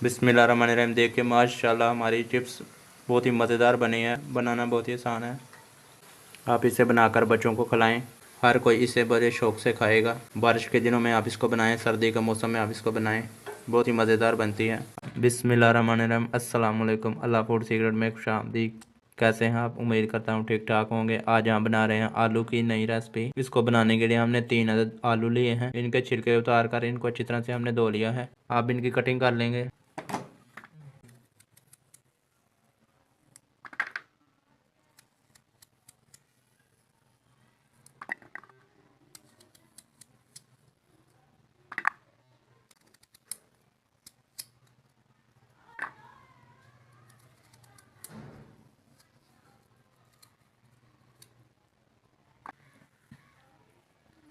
बिस्मिल्लाहिर्रहमानिर्रहीम। देखिए माशाल्लाह हमारी चिप्स बहुत ही मज़ेदार बनी है। बनाना बहुत ही आसान है। आप इसे बनाकर बच्चों को खिलाएं। हर कोई इसे बड़े शौक़ से खाएगा। बारिश के दिनों में आप इसको बनाएं, सर्दी के मौसम में आप इसको बनाएं, बहुत ही मज़ेदार बनती है। बिस्मिल्लाहिर्रहमानिर्रहीम। अस्सलाम वालेकुम। अल्लाह फूड सीक्रेट में खुशामदीद। कैसे हैं आप? उम्मीद करता हूँ ठीक ठाक होंगे। आज हम बना रहे हैं आलू की नई रेसिपी। इसको बनाने के लिए हमने 3 अदद आलू लिए हैं। इनके छिलके उतार कर इनको अच्छी तरह से हमने धो लिया है। आप इनकी कटिंग कर लेंगे।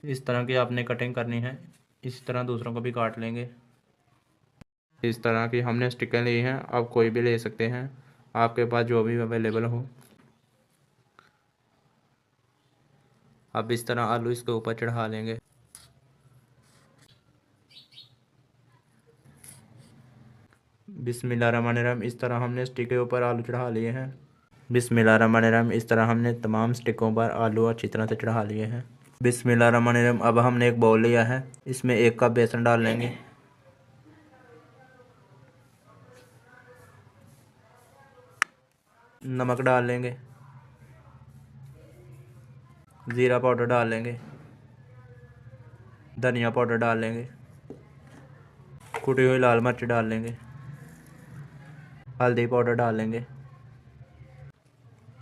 इस तरह की आपने कटिंग करनी है। इस तरह दूसरों को भी काट लेंगे। इस तरह की हमने स्टिकें ली हैं। आप कोई भी ले सकते हैं, आपके पास जो भी अवेलेबल हो। अब इस तरह आलू इसके ऊपर चढ़ा लेंगे। बिस्मिल्लाहिर्रहमानिर्रहीम। इस तरह हमने स्टिक के ऊपर आलू चढ़ा लिए हैं। बिस्मिल्लाहिर्रहमानिर्रहीम। इस तरह हमने तमाम स्टिकों पर आलू अच्छी तरह से चढ़ा लिए हैं। बिस्मिल्लाहिर्रहमानिर्रहीम। अब हमने एक बाउल लिया है, इसमें 1 कप बेसन डाल लेंगे। नमक डाल लेंगे। ज़ीरा पाउडर डाल लेंगे। धनिया पाउडर डाल लेंगे। कुटी हुई लाल मिर्च डाल लेंगे। हल्दी पाउडर डाल लेंगे।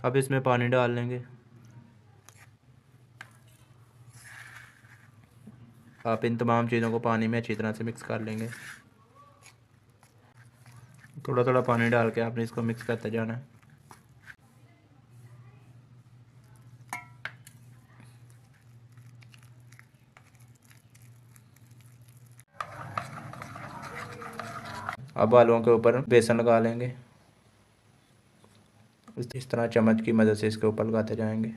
अब इसमें पानी डाल लेंगे। आप इन तमाम चीज़ों को पानी में अच्छी तरह से मिक्स कर लेंगे। थोड़ा थोड़ा पानी डाल के आपने इसको मिक्स करते जाना है। अब आलूओं के ऊपर बेसन लगा लेंगे। इस तरह चम्मच की मदद से इसके ऊपर लगाते जाएंगे।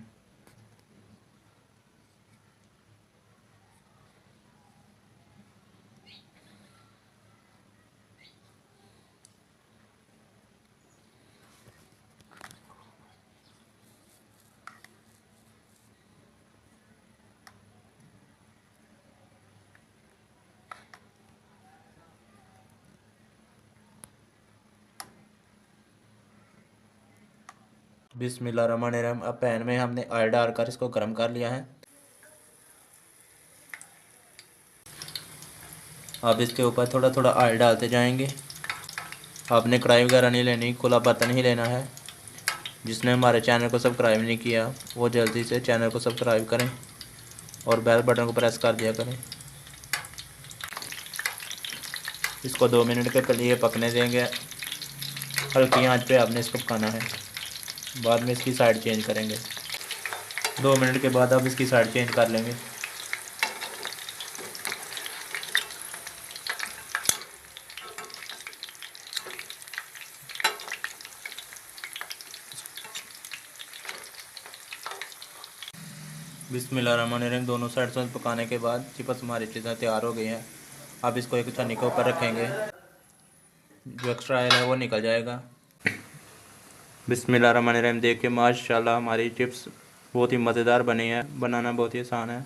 बिस्मिल्लाहिर्रहमानिर्रहीम। अब पैन में हमने ऑयल डालकर इसको गर्म कर लिया है। अब इसके ऊपर थोड़ा थोड़ा ऑयल डालते जाएंगे। आपने कढ़ाई वगैरह नहीं लेनी, खुला बर्तन ही लेना है। जिसने हमारे चैनल को सब्सक्राइब नहीं किया वो जल्दी से चैनल को सब्सक्राइब करें और बेल बटन को प्रेस कर दिया करें। इसको 2 मिनट के लिए पकने देंगे। हल्की आंच पे आपने इसको पकाना है। बाद में इसकी साइड चेंज करेंगे। 2 मिनट के बाद आप इसकी साइड चेंज कर लेंगे। बिस्मिल्लाहिर्रहमानिर्रहीम। दोनों साइड से पकाने के बाद चिप्स हमारी चीज़ें तैयार हो गई हैं। अब इसको एक छन्नी के ऊपर रखेंगे, जो एक्स्ट्रा ऑयल है वो निकल जाएगा। बिस्मिल्लाहिर्रहमानिर्रहीम। देखिए माशाल्लाह हमारी चिप्स बहुत ही मज़ेदार बनी है। बनाना बहुत ही आसान है।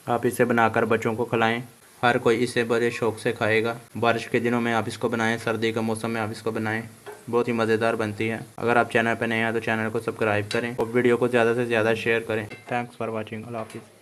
आप इसे बनाकर बच्चों को खिलाएं। हर कोई इसे बड़े शौक़ से खाएगा। बारिश के दिनों में आप इसको बनाएं, सर्दी के मौसम में आप इसको बनाएं, बहुत ही मज़ेदार बनती है। अगर आप चैनल पर नए हैं तो चैनल को सब्सक्राइब करें और वीडियो को ज़्यादा से ज़्यादा शेयर करें। Thanks for watching. अल्लाह हाफिज़।